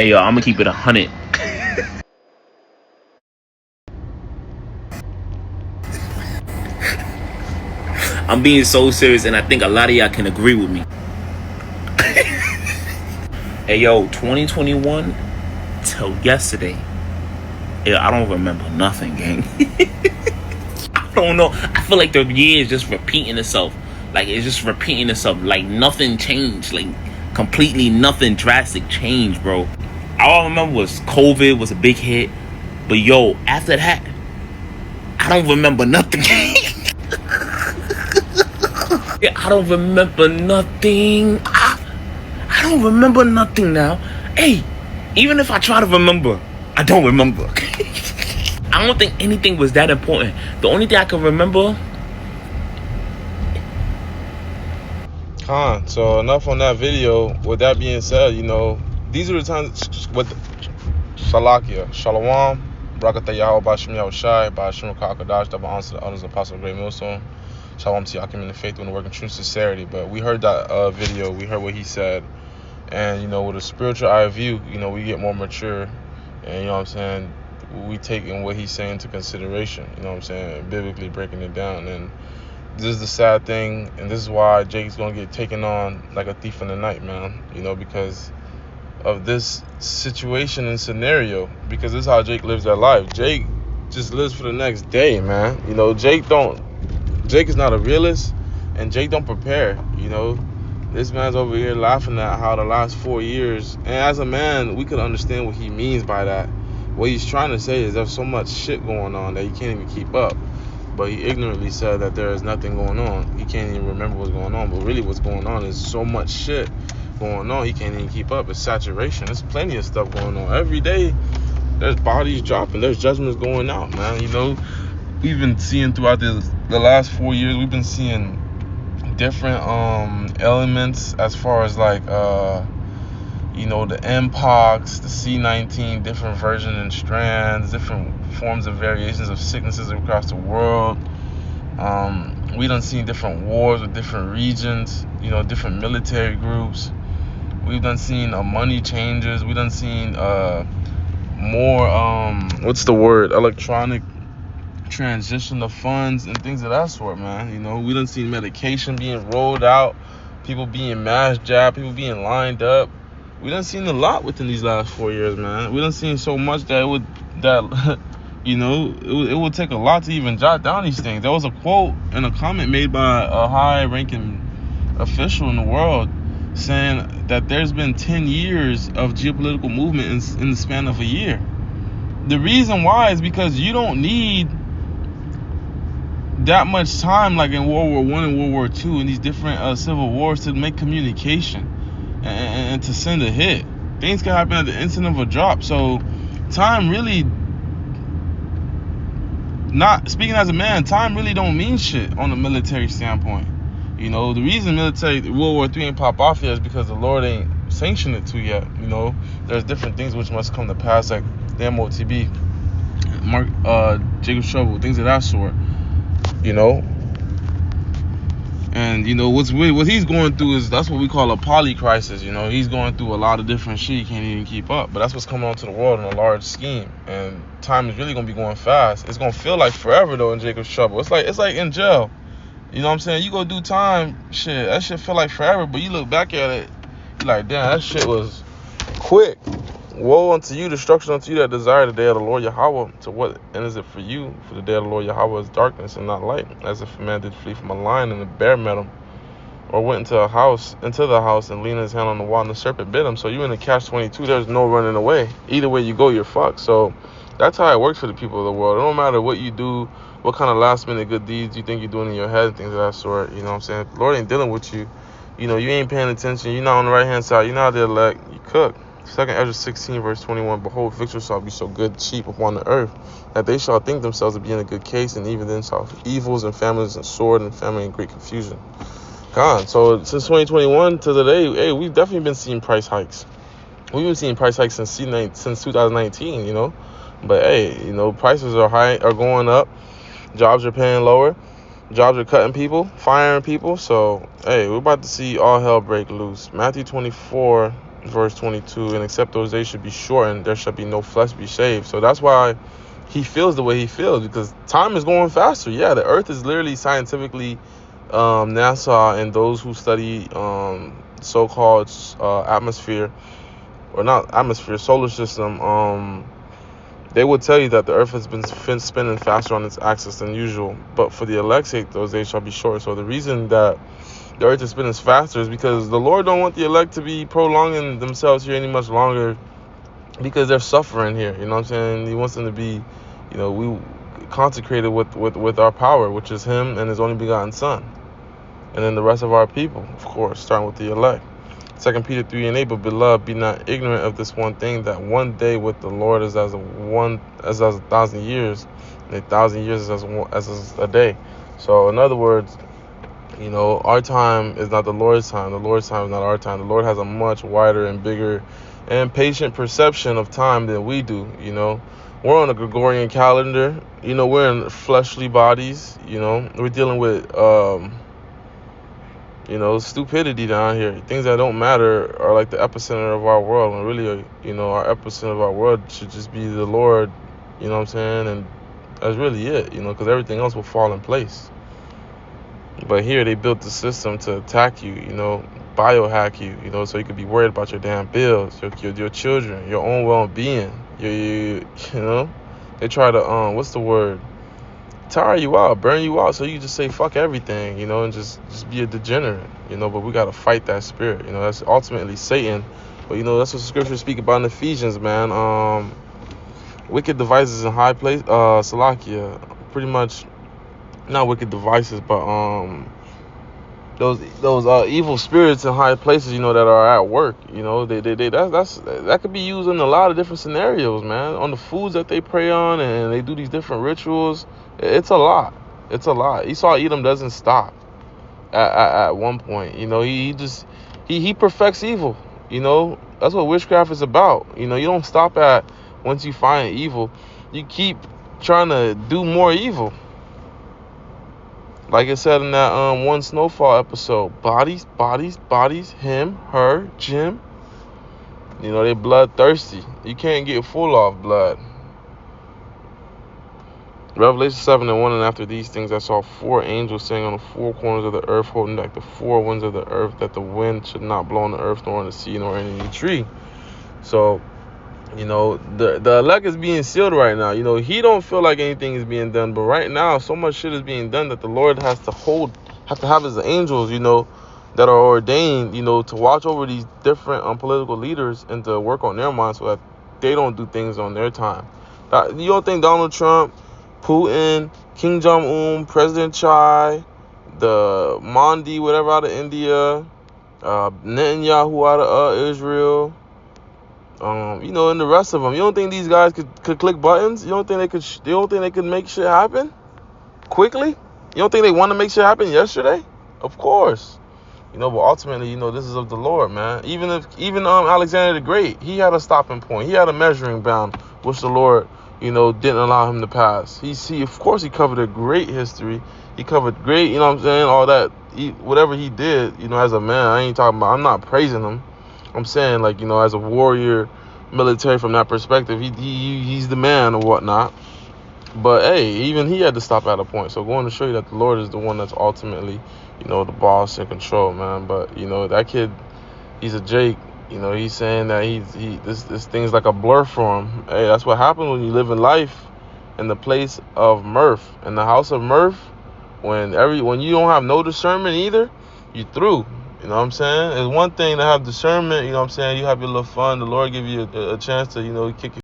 Hey yo, I'm gonna keep it 100. I'm being so serious, and I think a lot of y'all can agree with me. Hey yo, 2021 till yesterday. Yeah, I don't remember nothing, gang. I don't know. I feel like the year is just repeating itself. Like it's just repeating itself. Like nothing changed. Like completely nothing drastic changed, bro. All I remember was COVID was a big hit. But yo, after that, I don't remember nothing. Yeah, I don't remember nothing. I don't remember nothing now. Hey, even if I try to remember, I don't remember. I don't think anything was that important. The only thing I can remember. So enough on that video. With that being said, these are the times with Shalakia, Shalom, Brakata Yahweh Bashim Yahushai, Bashim Kakadash, double honor to the others, Apostle Great Millstone. Shalom to Yakim in the faith when working true sincerity. But we heard that video, we heard what he said, and with a spiritual eye view, we get more mature, and what I'm saying, we take in what he's saying into consideration, what I'm saying, biblically breaking it down. And this is the sad thing, and this is why Jake's gonna get taken on like a thief in the night, man. Because of this situation and scenario. Because this is how Jake lives their life. Jake just lives for the next day, man. Jake is not a realist, and Jake don't prepare. This man's over here laughing at how the last 4 years, and as a man, we could understand what he means by that. What he's trying to say is there's so much shit going on that he can't even keep up. But he ignorantly said that there is nothing going on. He can't even remember what's going on. But really what's going on is so much shit going on, he can't even keep up. It's saturation. There's plenty of stuff going on. Every day, there's bodies dropping. There's judgments going out, man. We've been seeing throughout the last 4 years, we've been seeing different elements as far as like, the Mpox, the C-19, different versions and strands, different forms of variations of sicknesses across the world. We done seen different wars with different regions, different military groups. We've done seen money changes. We done seen more electronic transition of funds and things of that sort, man. We done seen medication being rolled out, people being mass jabbed, people being lined up. We done seen a lot within these last 4 years, man. We done seen so much that it would take a lot to even jot down these things. There was a quote and a comment made by a high-ranking official in the world saying that there's been 10 years of geopolitical movement in the span of a year. The reason why is because you don't need that much time like in World War I and World War II and these different civil wars to make communication and to send a hit. Things can happen at the instant of a drop. So time really, not speaking as a man, time really don't mean shit on a military standpoint. The reason World War III ain't pop off yet is because the Lord ain't sanctioned it to yet. There's different things which must come to pass, like the MOTB, Jacob's Trouble, things of that sort. And what he's going through is, that's what we call a poly crisis. He's going through a lot of different shit he can't even keep up. But that's what's coming onto the world in a large scheme, and time is really gonna be going fast. It's gonna feel like forever though in Jacob's Trouble. It's like in jail. You know what I'm saying? You go do time, shit, that shit feel like forever, but you look back at it, you're like, damn, that shit was quick. Woe unto you, destruction unto you that desire the day of the Lord Yahweh. To what end is it for you? For the day of the Lord Yahweh is darkness and not light. As if a man did flee from a lion and the bear met him, or went into the house and leaned his hand on the wall and the serpent bit him. So you in the catch-22, there's no running away. Either way you go, you're fucked. So that's how it works for the people of the world. It don't matter what you do, what kind of last-minute good deeds you think you're doing in your head and things of that sort. You know what I'm saying? The Lord ain't dealing with you. You ain't paying attention. You're not on the right-hand side. You're not the elect. You cook. 2nd Ezra 16, verse 21, behold, victory shall be so good cheap upon the earth, that they shall think themselves to be in a good case, and even then shall evils and famines and sword and famine and great confusion. So since 2021 to today, hey, we've definitely been seeing price hikes. We've been seeing price hikes since 2019, But hey, prices are going up, jobs are paying lower, jobs are cutting people, firing people. So hey, we're about to see all hell break loose. Matthew 24 verse 22, and except those days should be shortened, there shall be no flesh be saved. So that's why he feels the way he feels, because time is going faster. Yeah, the earth is literally scientifically, NASA and those who study so-called atmosphere, or not atmosphere, solar system, they would tell you that the earth has been spinning faster on its axis than usual. But for the elect's sake, those days shall be short. So the reason that the earth is spinning faster is because the Lord don't want the elect to be prolonging themselves here any much longer, because they're suffering here. You know what I'm saying? He wants them to be, we consecrated with our power, which is him and his only begotten son. And then the rest of our people, of course, starting with the elect. 2 Peter 3:8, but beloved, be not ignorant of this one thing, that one day with the Lord is as a 1,000 years, and 1,000 years is as a day. So in other words, our time is not the Lord's time. The Lord's time is not our time. The Lord has a much wider and bigger and patient perception of time than we do. We're on a Gregorian calendar. We're in fleshly bodies. We're dealing with stupidity down here. Things that don't matter are like the epicenter of our world. And really, our epicenter of our world should just be the Lord, you know what I'm saying? And that's really it, because everything else will fall in place. But here they built the system to attack you, biohack you, so you could be worried about your damn bills, your children, your own well-being. They try to, what's the word? Tire you out, burn you out, so you just say fuck everything, and just be a degenerate, but we got to fight that spirit, that's ultimately Satan. But that's what the scriptures speak about in Ephesians, man. Wicked devices in high place, Salakia, pretty much not wicked devices, but those evil spirits in high places, that are at work, that could be used in a lot of different scenarios, man. On the foods that they prey on, and they do these different rituals. It's a lot. Esau Edom doesn't stop at one point. He perfects evil. That's what witchcraft is about. You don't stop at once you find evil. You keep trying to do more evil. Like it said in that one Snowfall episode, bodies, him, her, Jim. They bloodthirsty. You can't get full off blood. Revelation 7:1, and after these things I saw 4 angels sitting on the 4 corners of the earth, holding back the 4 winds of the earth, that the wind should not blow on the earth, nor on the sea, nor in any tree. So, the elect is being sealed right now. He don't feel like anything is being done, but right now so much shit is being done that the Lord has to have his angels, that are ordained, to watch over these different political leaders and to work on their minds so that they don't do things on their time. You don't think Donald Trump, Putin, Kim Jong-un, President Chai, the Modi, whatever, out of India, Netanyahu out of Israel, and the rest of them, you don't think these guys could click buttons? You don't think they could make shit happen quickly? You don't think they want to make shit happen yesterday? Of course. But ultimately, this is of the Lord, man. Even Alexander the Great, he had a stopping point. He had a measuring bound, which the Lord, didn't allow him to pass. He of course, he covered a great history. He covered great, all that, whatever he did, as a man. I ain't talking about, I'm not praising him. I'm saying, as a warrior, military, from that perspective, he's the man or whatnot. But, hey, even he had to stop at a point. So going to show you that the Lord is the one that's ultimately, the boss and control, man. But, that kid, he's a Jake. He's saying that this thing's like a blur for him. Hey, that's what happens when you live in life in the place of mirth. In the house of mirth, when you don't have no discernment either, you through. You know what I'm saying? It's one thing to have discernment, you have your little fun. The Lord give you a chance to, kick